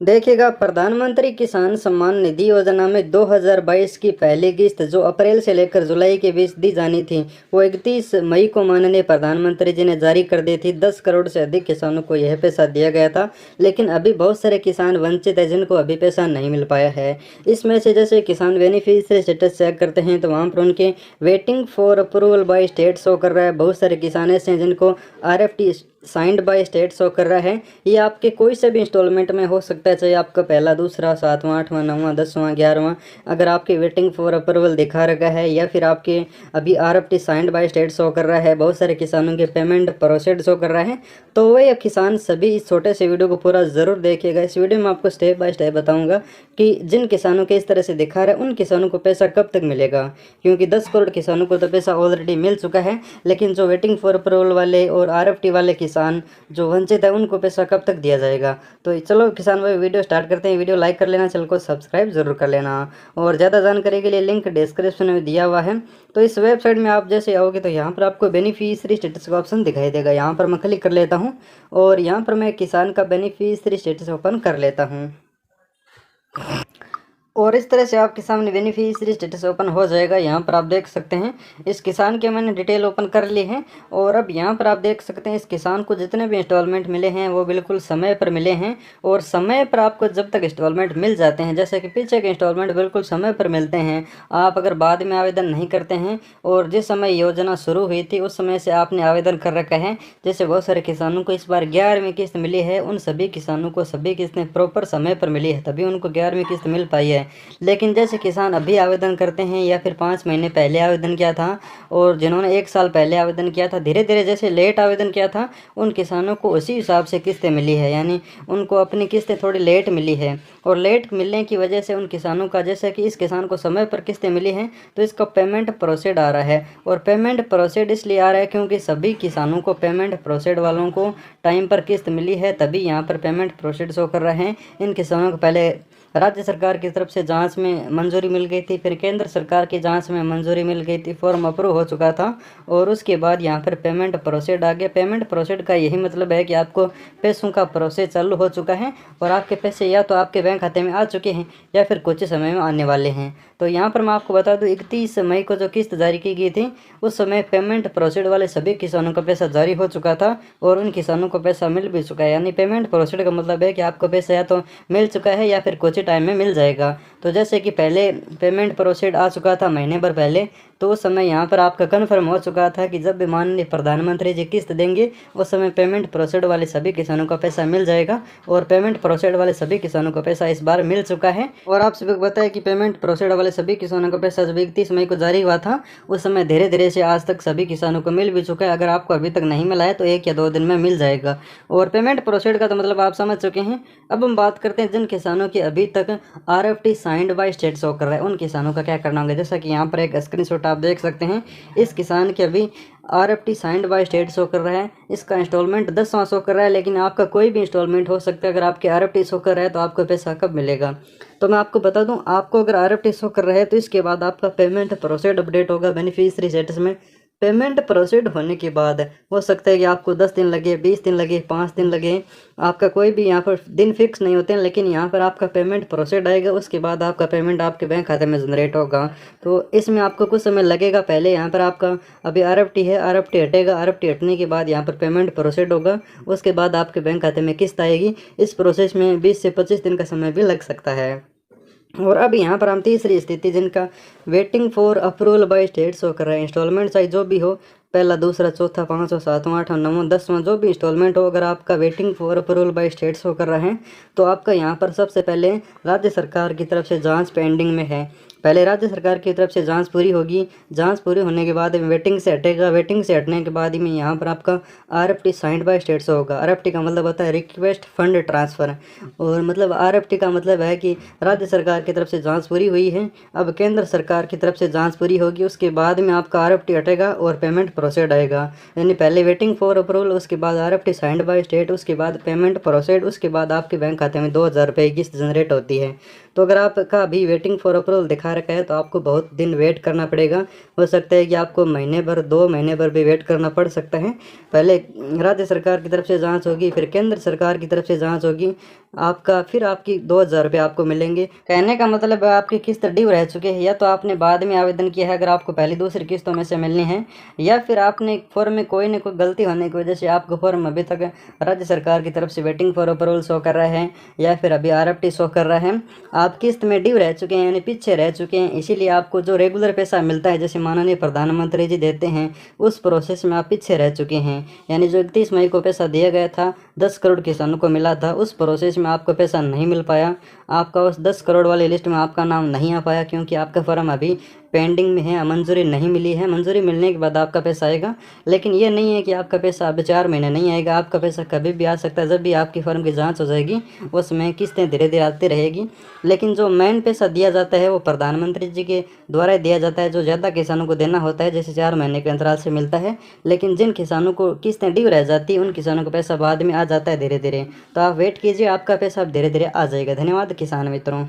देखिएगा, प्रधानमंत्री किसान सम्मान निधि योजना में 2022 की पहली किस्त जो अप्रैल से लेकर जुलाई के बीच दी जानी थी, वो 31 मई को माननीय प्रधानमंत्री जी ने जारी कर दी थी। 10 करोड़ से अधिक किसानों को यह पैसा दिया गया था, लेकिन अभी बहुत सारे किसान वंचित है जिनको अभी पैसा नहीं मिल पाया है। इसमें से जैसे किसान बेनिफिशियरी स्टेटस चेक करते हैं तो वहाँ पर उनके waiting for approval by state show कर रहा है। बहुत सारे किसान ऐसे हैं जिनको RFT signed by state show कर रहा है। ये आपके कोई से भी इंस्टॉलमेंट में हो सकता है, चाहे आपका पहला, दूसरा, 7वां, 8वां, 9वां, 10वां, 11वां। अगर आपके वेटिंग फॉर अप्रूवल दिखा रखा है या फिर आपके अभी RFT signed by state show कर रहा है, बहुत सारे किसानों के पेमेंट प्रोसेड शो कर रहा है, तो वही किसान सभी इस छोटे से वीडियो को पूरा ज़रूर देखिएगा। इस वीडियो में आपको स्टेप बाय स्टेप बताऊँगा कि जिन किसानों के इस तरह से दिखा रहा है उन किसानों को पैसा कब तक मिलेगा, क्योंकि 10 करोड़ किसानों को तो पैसा ऑलरेडी मिल चुका है, लेकिन जो वेटिंग फॉर अप्रूवल वाले और RFT वाले किसान जो वंचित है उनको पैसा कब तक दिया जाएगा। तो चलो किसान भाई, वीडियो स्टार्ट करते हैं। वीडियो लाइक कर लेना, चैनल को सब्सक्राइब जरूर कर लेना, और ज़्यादा जानकारी के लिए लिंक डिस्क्रिप्शन में दिया हुआ है। तो इस वेबसाइट में आप जैसे आओगे तो यहाँ पर आपको बेनिफिशियरी स्टेटस का ऑप्शन दिखाई देगा। यहाँ पर मैं क्लिक कर लेता हूँ और यहाँ पर मैं किसान का बेनिफिशियरी स्टेटस ओपन कर लेता हूँ, और इस तरह से आपके सामने बेनिफिशियरी स्टेटस ओपन हो जाएगा। यहाँ पर आप देख सकते हैं इस किसान के मैंने डिटेल ओपन कर ली है, और अब यहाँ पर आप देख सकते हैं इस किसान को जितने भी इंस्टॉलमेंट मिले हैं वो बिल्कुल समय पर मिले हैं। और समय पर आपको जब तक इंस्टॉलमेंट मिल जाते हैं, जैसे कि पीछे के इंस्टॉलमेंट बिल्कुल समय पर मिलते हैं। आप अगर बाद में आवेदन नहीं करते हैं और जिस समय योजना शुरू हुई थी उस समय से आपने आवेदन कर रखा है, जैसे बहुत सारे किसानों को इस बार 11वीं किस्त मिली है, उन सभी किसानों को सभी किस्तें प्रॉपर समय पर मिली है, तभी उनको 11वीं किस्त मिल पाई है। लेकिन जैसे किसान अभी आवेदन करते हैं या फिर 5 महीने पहले आवेदन किया था, और जिन्होंने 1 साल पहले आवेदन किया था, धीरे धीरे जैसे लेट आवेदन किया था, उन किसानों को उसी हिसाब से किस्तें मिली है, यानी उनको अपनी किस्तें थोड़ी लेट मिली है। और लेट मिलने की वजह से उन किसानों का, जैसे कि इस किसान को समय पर किस्तें मिली हैं तो इसका पेमेंट प्रोसेड आ रहा है। और पेमेंट प्रोसेड इसलिए आ रहा है क्योंकि सभी किसानों को, पेमेंट प्रोसेड वालों को टाइम पर किस्त मिली है, तभी यहाँ पर पेमेंट प्रोसेड शो कर रहे हैं। इन किसानों को पहले राज्य सरकार की तरफ से जांच में मंजूरी मिल गई थी, फिर केंद्र सरकार की जांच में मंजूरी मिल गई थी, फॉर्म अप्रूव हो चुका था, और उसके बाद यहाँ पर पेमेंट प्रोसेड आ गया। पेमेंट प्रोसेड का यही मतलब है कि आपको पैसों का प्रोसेस चालू हो चुका है और आपके पैसे या तो आपके बैंक खाते में आ चुके हैं या फिर कुछ समय में आने वाले हैं। तो यहाँ पर मैं आपको बता दूँ 31 मई को जो किस्त जारी की गई थी उस समय पेमेंट प्रोसेड वाले सभी किसानों का पैसा जारी हो चुका था और उन किसानों को पैसा मिल भी चुका है। यानी पेमेंट प्रोसेड का मतलब है कि आपको पैसा या तो मिल चुका है या फिर कुछ टाइम में मिल जाएगा। तो जैसे कि पहले पेमेंट प्रोसेड आ चुका था महीने भर पहले, तो उस समय यहाँ पर आपका कन्फर्म हो चुका था कि जब भी माननीय प्रधानमंत्री जी किस्त देंगे उस समय पेमेंट प्रोसेड वाले सभी किसानों का पैसा मिल जाएगा, और पेमेंट प्रोसेड वाले सभी किसानों का पैसा इस बार मिल चुका है। और आप सभी को बताया कि पेमेंट प्रोसेड वाले सभी किसानों का पैसा जब 31 मई को जारी हुआ था उस समय धीरे धीरे से आज तक सभी किसानों को मिल भी चुका है। अगर आपको अभी तक नहीं मिला है तो 1 या 2 दिन में मिल जाएगा। और पेमेंट प्रोसेड का तो मतलब आप समझ चुके हैं। अब हम बात करते हैं जिन किसानों की अभी तक RFT signed by state show कर रहा है उन किसानों का क्या करना होगा। जैसा कि यहाँ पर एक स्क्रीनशॉट आप देख सकते हैं, इस किसान के अभी RFT signed by state show कर रहा है, इसका इंस्टॉलमेंट 10वां शो कर रहा है, लेकिन आपका कोई भी इंस्टॉलमेंट हो सकता है। अगर आपके RFT शो कर रहा है तो आपको पैसा कब मिलेगा, तो मैं आपको बता दूं, आपको अगर RFT शो कर रहा है तो इसके बाद आपका पेमेंट प्रोसेड अपडेट होगा बेनिफिशियरी स्टेटस में। पेमेंट प्रोसेड होने के बाद हो सकता है कि आपको 10 दिन लगे, 20 दिन लगे, 5 दिन लगे, आपका कोई भी यहाँ पर दिन फिक्स नहीं होते हैं, लेकिन यहाँ पर आपका पेमेंट प्रोसेड आएगा, उसके बाद आपका पेमेंट आपके बैंक खाते में जनरेट होगा। तो इसमें आपको कुछ समय लगेगा। पहले यहाँ पर आपका अभी RFT है, RFT हटेगा, RFT हटने के बाद यहाँ पर पेमेंट प्रोसेड होगा, उसके बाद आपके बैंक खाते में किस्त आएगी। इस प्रोसेस में 20 से 25 दिन का समय भी लग सकता है। और अब यहाँ पर हम तीसरी स्थिति जिनका waiting for approval by state show कर रहा है, इंस्टॉलमेंट चाहे जो भी हो, पहला, दूसरा, चौथा, 5वां, 7वां, 8वां, 9वां, 10वां, जो भी इंस्टॉलमेंट हो, अगर आपका waiting for approval by state show कर रहा है तो आपका यहाँ पर सबसे पहले राज्य सरकार की तरफ से जांच पेंडिंग में है। पहले राज्य सरकार की तरफ से जांच पूरी होगी, जांच पूरी होने के बाद वेटिंग से हटेगा, वेटिंग से हटने के बाद में यहाँ पर आपका RFT signed by state show होगा। RFT का मतलब होता है रिक्वेस्ट फंड ट्रांसफ़र, और मतलब RFT का मतलब है कि राज्य सरकार की तरफ से जांच पूरी हुई है, अब केंद्र सरकार की तरफ से जांच पूरी होगी, उसके बाद में आपका RFT हटेगा और पेमेंट प्रोसेड आएगा। यानी पहले वेटिंग फॉर अप्रूवल, उसके बाद RFT साइंड बाय स्टेट, उसके बाद पेमेंट प्रोसेड, उसके बाद आपके बैंक खाते में 2000 रुपये की किस्त जनरेट होती है। तो अगर आपका अभी वेटिंग फॉर अप्रूवल दिखा सरकार का है तो आपको बहुत दिन वेट करना पड़ेगा। हो सकता है कि आपको महीने भर 2 महीने भर भी वेट करना पड़ सकता है। पहले राज्य सरकार की तरफ से जांच होगी, फिर केंद्र सरकार की तरफ से जांच होगी आपका, फिर आपकी 2,000 रुपये आपको मिलेंगे। कहने का मतलब आपकी किस्त ड्यू रह चुके हैं, या तो आपने बाद में आवेदन किया है अगर आपको पहली दूसरी किस्तों में से मिलनी है, या फिर आपने फॉर्म में कोई न कोई गलती होने की वजह से आपका फॉर्म अभी तक राज्य सरकार की तरफ से वेटिंग फॉर अप्रूवल शो कर रहा है, या फिर अभी RFT शो कर रहा है। आप किस्त में ड्यू रह चुके हैं, यानी पीछे रह चुके हैं, इसीलिए आपको जो रेगुलर पैसा मिलता है जैसे माननीय प्रधानमंत्री जी देते हैं, उस प्रोसेस में आप पीछे रह चुके हैं। यानी जो 31 मई को पैसा दिया गया था, 10 करोड़ किसानों को मिला था, उस प्रोसेस में आपको पैसा नहीं मिल पाया। आपका उस 10 करोड़ वाली लिस्ट में आपका नाम नहीं आ पाया, क्योंकि आपका फॉर्म अभी पेंडिंग में है, मंजूरी नहीं मिली है। मंजूरी मिलने के बाद आपका पैसा आएगा, लेकिन ये नहीं है कि आपका पैसा अब 4 महीने नहीं आएगा। आपका पैसा कभी भी आ सकता है, जब भी आपकी फॉर्म की जांच हो जाएगी उसमें किस्तें धीरे धीरे आती रहेगी। लेकिन जो मेन पैसा दिया जाता है वो प्रधानमंत्री जी के द्वारा दिया जाता है, जो ज़्यादा किसानों को देना होता है, जैसे 4 महीने के अंतराल से मिलता है। लेकिन जिन किसानों को किस्तें ड्यू रह जाती है उन किसानों को पैसा बाद में आ जाता है धीरे धीरे। तो आप वेट कीजिए, आपका पैसा अब धीरे धीरे आ जाएगा। धन्यवाद किसान मित्रों।